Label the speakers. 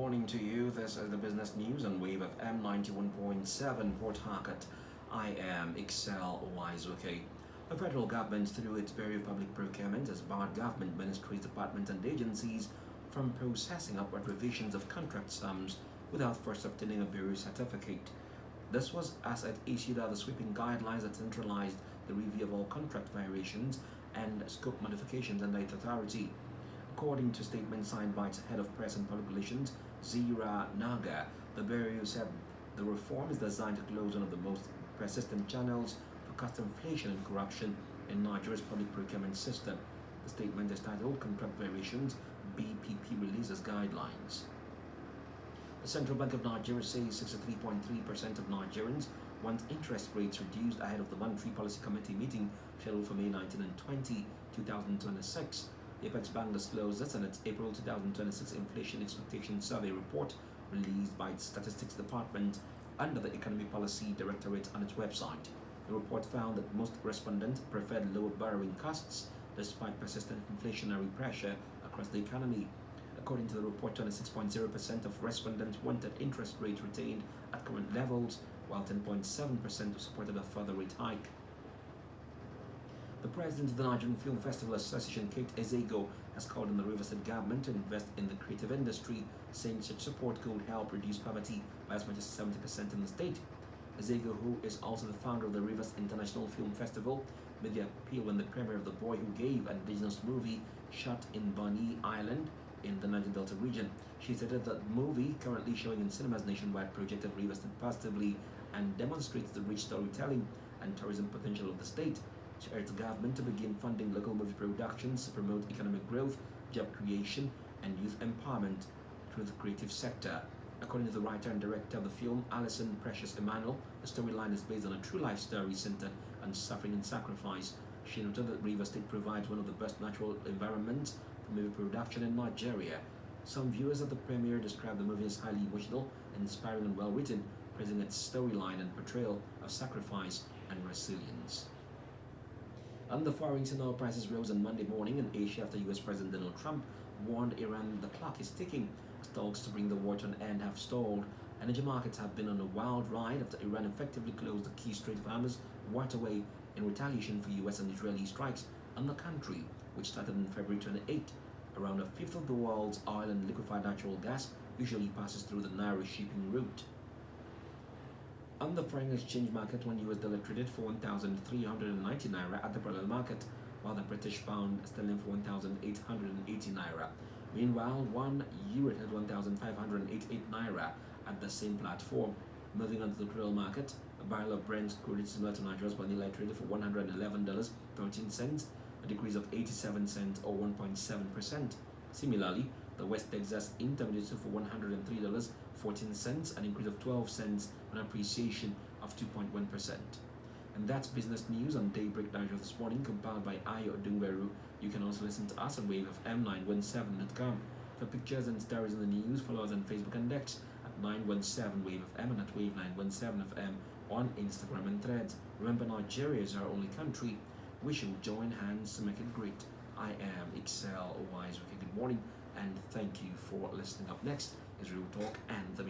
Speaker 1: morning to you. This is the business news on Wave of M91.7 Port Harcourt. I am Excel Uwaezuoke. The federal government, through its various public procurement, has barred government ministries, departments, and agencies from processing upward revisions of contract sums without first obtaining a bureau certificate. This was as it issued out the sweeping guidelines that centralized the review of all contract variations and scope modifications under its authority. According to statements signed by its head of press and public relations, Zira Naga, the Bureau said the reform is designed to close one of the most persistent channels for cost inflation and corruption in Nigeria's public procurement system. The statement is titled Contract Variations, BPP Releases Guidelines. The Central Bank of Nigeria says 63.3% of Nigerians want interest rates reduced ahead of the Monetary Policy Committee meeting scheduled for May 19 and 20, 2026. The Apex Bank disclosed this in its April 2026 Inflation Expectation Survey report released by its Statistics Department under the Economic Policy Directorate on its website. The report found that most respondents preferred lower borrowing costs despite persistent inflationary pressure across the economy. According to the report, 26.0% of respondents wanted interest rates retained at current levels, while 10.7% supported a further rate hike. The president of the Nigerian Film Festival Association, Kate Ezego, has called on the Rivers State government to invest in the creative industry, saying such support could help reduce poverty by as much as 70% in the state. Ezego, who is also the founder of the Rivers International Film Festival, made the appeal when the premiere of The Boy Who Gave, an indigenous movie shot in Bonny Island in the Niger Delta region. She stated that the movie, currently showing in cinemas nationwide, projected Rivers State positively and demonstrates the rich storytelling and tourism potential of the state. She urged the government to begin funding local movie productions to promote economic growth, job creation, and youth empowerment through the creative sector. According to the writer and director of the film, Alison Precious Emmanuel, the storyline is based on a true life story centered on suffering and sacrifice. She noted that Rivers State provides one of the best natural environments for movie production in Nigeria. Some viewers at the premiere described the movie as highly emotional, inspiring, and well written, praising its storyline and portrayal of sacrifice and resilience. And the Far East oil prices rose on Monday morning in Asia after U.S. President Donald Trump warned Iran the clock is ticking as talks to bring the war to an end have stalled. Energy markets have been on a wild ride after Iran effectively closed the key Strait of Hormuz waterway in retaliation for U.S. and Israeli strikes on the country, which started on February 28. Around a fifth of the world's oil and liquefied natural gas usually passes through the narrow shipping route. On the foreign exchange market, one US dollar traded for 1,390 naira at the parallel market, while the British pound sterling for 1,880 naira. Meanwhile, 1 euro traded 1,588 naira at the same platform. Moving on to the crude market, a barrel of Brent crude similar to Nigeria's vanilla traded for $111.13, a decrease of 87 cents or 1.7%. Similarly, the West Texas Intermediate for $103.14, an increase of 12 cents, an appreciation of 2.1%. And that's business news on Daybreak Nigeria this morning, compiled by Ayo Odungberu. You can also listen to us on waveofm917.com. For pictures and stories in the news, follow us on Facebook and X at 917 Wave of M and at Wave 917 of M on Instagram and Threads. Remember, Nigeria is our only country. We should join hands to make it great. I am Excel Uwaezuoke. Good morning and thank you for listening. Up next is Real Talk and the Midday.